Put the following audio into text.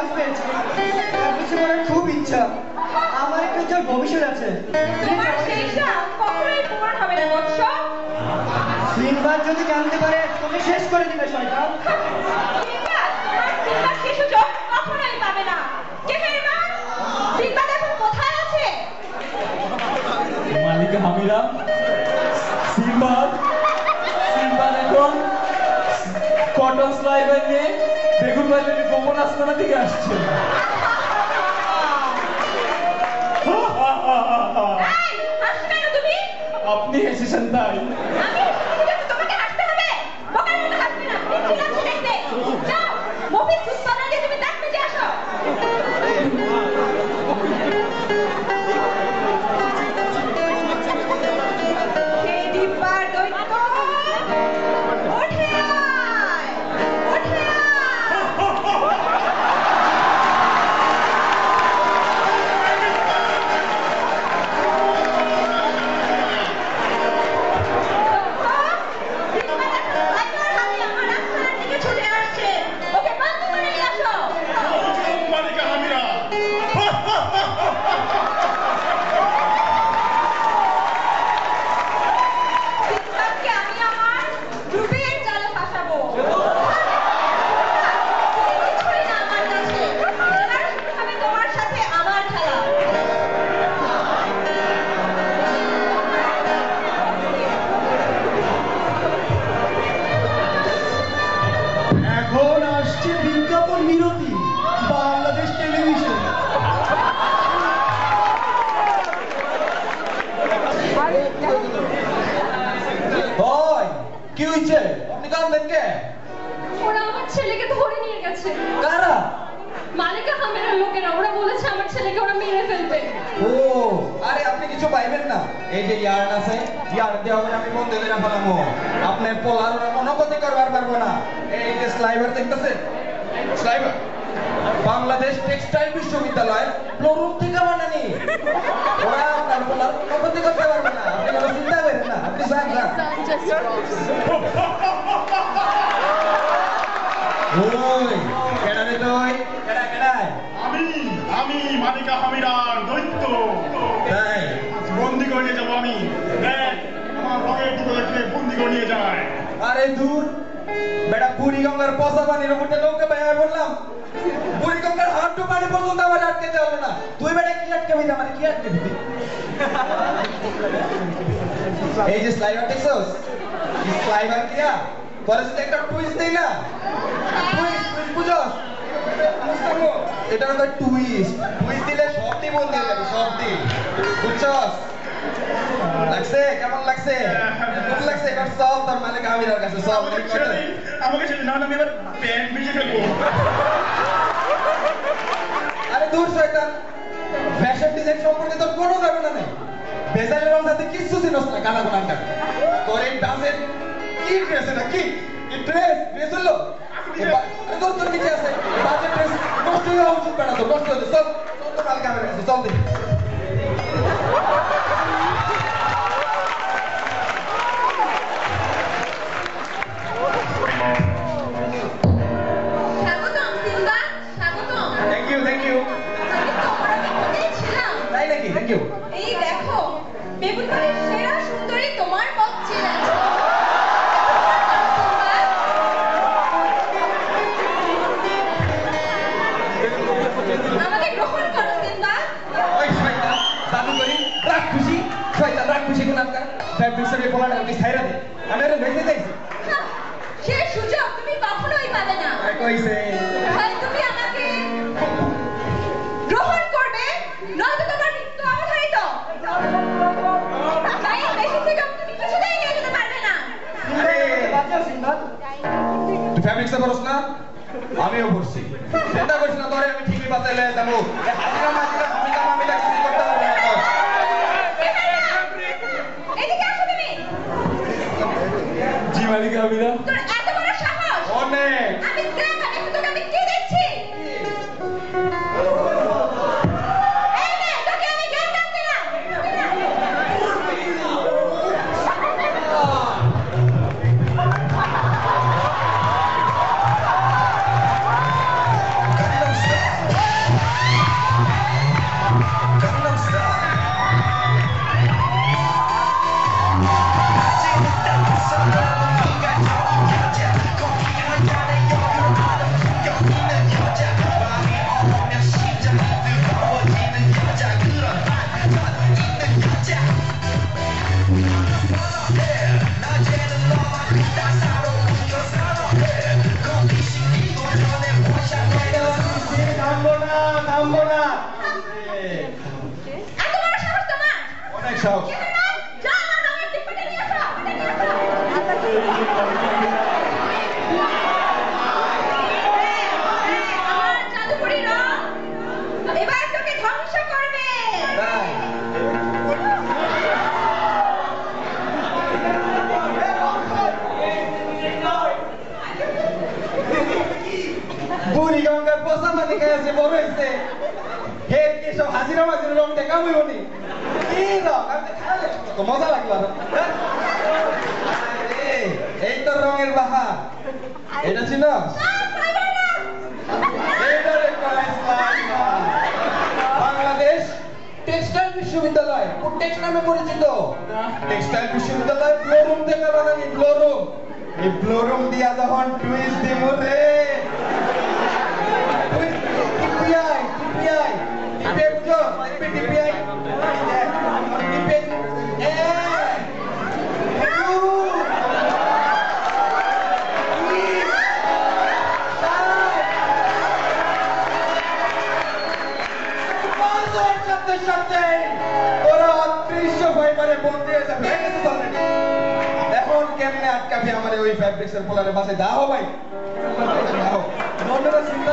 Chance পেয়েছি, তার পিছনে আমার খুব ইচ্ছা। আমার একটা উজ্জ্বল ভবিষ্যৎ আছে। তোমার সেই ইচ্ছা কখনোই পূরণ হবে না বৎস। সিনবাদ যদি জানতে পারে তুমি শেষ করে দিবে শয়তান। সিনবাদ, তোমার সিনবাদ সে সুযোগ কখনোই পাবে না। কে সিনবাদ? সিনবাদ এখন কোথায় আছে? মালিকা হামিরা, সিনবাদ এখন কটন স্লাইভার নিয়ে বেগুন বাজারের গোপন আস্তানা থেকে আসছে। আপনি এসেছেন তাই। তোমাকে হাসতে হবে। বোকার মতো হাসবে না। মিষ্টি লাগছে দেখতে। যাও, মফিজ সুস্তানা দিয়ে তুমি ডাক পেতে আসো। সেই ডিব্বার দৈত্য, ওঠে আয়, ওঠে আয়। এখন আসছে বিজ্ঞাপন বিরতি, বাংলাদেশ টেলিভিশন। ওই কি হইছে? আপনি কাঁদলেন কে? ওরা আমার ছেলেকে ধরে নিয়ে গেছে। কারা? মালিকা হামিরার লোকেরা। ওরা বলেছে আমার ছেলেকে ওরা মেরে ফেলবে। ও আরে আপনি কিছু পাইবেন না। এই যে ইয়ার্ড আছে, ইয়ার্ড দিয়ে হবে আমি বন্ধ করে ফেলামো। আপনার পোলার কোনো ক্ষতি করবার পারবো না। এই যে স্লাইভার দেখতেছেন, স্লাইভার বাংলাদেশ টেক্সটাইল বিশ্ববিদ্যালয় ফ্লোরুম থেকে বানানি। ওরা আপনার পোলার কোনো ক্ষতি করতে পারবে না। আপনি কোনো চিন্তা করেন না, আপনি যান যান। ওই কেডা রে তুই? কেডা কেডায়? আমি মালিকা হামিরার দৈত্য। তাই বন্দি করে নিয়ে যাবো আমি। দেখ আমার রঙের টুকরোকে বন্দি করে নিয়ে যায়। আরে দূর বেটা, বুড়িগঙ্গার পচা পানির উপরে নৌকা বাইরে বললাম। বুড়িগঙ্গার হাঁটু পানি পর্যন্ত আমার আটকে যাবে না। তুই বেটা কি আটকে দিবি? মানে কি আটকে দিবি? এই যে স্লাইভার দেখছস, এই স্লাইভার দিয়া পরে যদি একটা টুইস্ট দেই না, টুইস্ট বুঝছস? এটা হলো টুইস্ট। টুইস্ট দিলে সবই বন্ধ হয়ে যাবে, সবই। বুঝছস? লাগছে? কেমন লাগছে? কেমন লাগছে? এবার চল তোর মালিক আমিরার কাছে চল। আমাকে ছেড়ে না হলে আমি এবার প্যান্ট ভিজে ফেলবো। আরে দূর শয়তান, ফ্যাশন ডিজাইন সম্পর্কে তোর কোনো ধারণা নেই। ভেজালের সাথে কিচ্ছু চিনস না, গানা গানা। তোর এই ডান্সের কি ড্রেস? এটা কি ড্রেস হলো? আরে তোর নিচে আছে বাজে ড্রেস, নষ্ট হয়ে যাওয়া উচিত বেটা। তোর নষ্ট হতে চল তোর মালিক আমিরার কাছে চল দেখি। স্বাগতম সিনবাদ, স্বাগতম। থ্যাংক ইউ তাই নাকি? Thank you. এই দেখো, বেগুনবাড়ির সেরা সুন্দরী তোমার পথ চেয়ে আছে। আমাকে গ্রহণ করো সিনবাদ। ওই শয়তান জাদুকরি রাগ খুশি, শয়তান রাগ খুশি কোন আপনার ফ্যাব্রিক্সের পোলাটা আমি ছাইরা দে। আমি আরে ভেঙে দেখছি সে সুযোগ তুমি কখনোই পাবে না। কইছে হয় তুমি আমাকে গ্রহণ করবে, নয়তো তোমার মৃত্যু অবধারিত। তাই বেশি সুযোগ তুমি কিছুতেই নিয়ে যেতে পারবে না। বাঁচাও সিনবাদ। তুই ফ্যাব্রিক্সে পড়ছ না? আমিও পড়ছি। চিন্তা করিস না, তোরে আমি ঠিকই বাঁচাইলে যাবো। হাজিরা মাজিরা ভূমিকা মামিলা কিছু করতে পারবে না তোর। এদিকে আসো তুমি। জি মালিক আমিরা। তোর এত বড় সাহস! অনেক। আমি দেখ তোকে আমি কি দেখছি। এই নে, তোকে আমি জ্ঞান দিলাম। এত বড় সাহস তোমার? অনেক সাহস। কেন না? যাও আমার রঙের টিপটা নিয়ে আসো, নিয়ে আসো। আমার জাদুকরি রং এবার তোকে ধ্বংস করবে। তাই? বুড়ি গঙ্গার পোষা মাটি খেয়েছে বড় হয়েছে হে কি সব হাজিরা মাজির রং দেখাবই উনি কি রং আমি তো খাইলে তো মজা লাগলো আরো। আরে, এই তো রঙের বাহার এটা ছিল বাংলাদেশ টেক্সটাইল বিশ্ববিদ্যালয় টেক্স নামে পরিচিত টেক্সটাইল বিশ্ববিদ্যালয় ফ্লো রুম থেকে বানানি ফ্লো রুম এই ফ্লো রুম দিয়া যখন টুইস্ট দিব রে টিপিআই টিপিআই টিপে বুঝো টিপিআই টিপে এ ওরা অদৃশ্য ফাইবারে বন্দি হয়েছে ভেঙে গেছে অলরেডি এখন কেমনে আটকাবি আমার ওই ফ্যাব্রিক্সের পোলারে বাসে দাও ভাই দাও মনেরা চিন্তা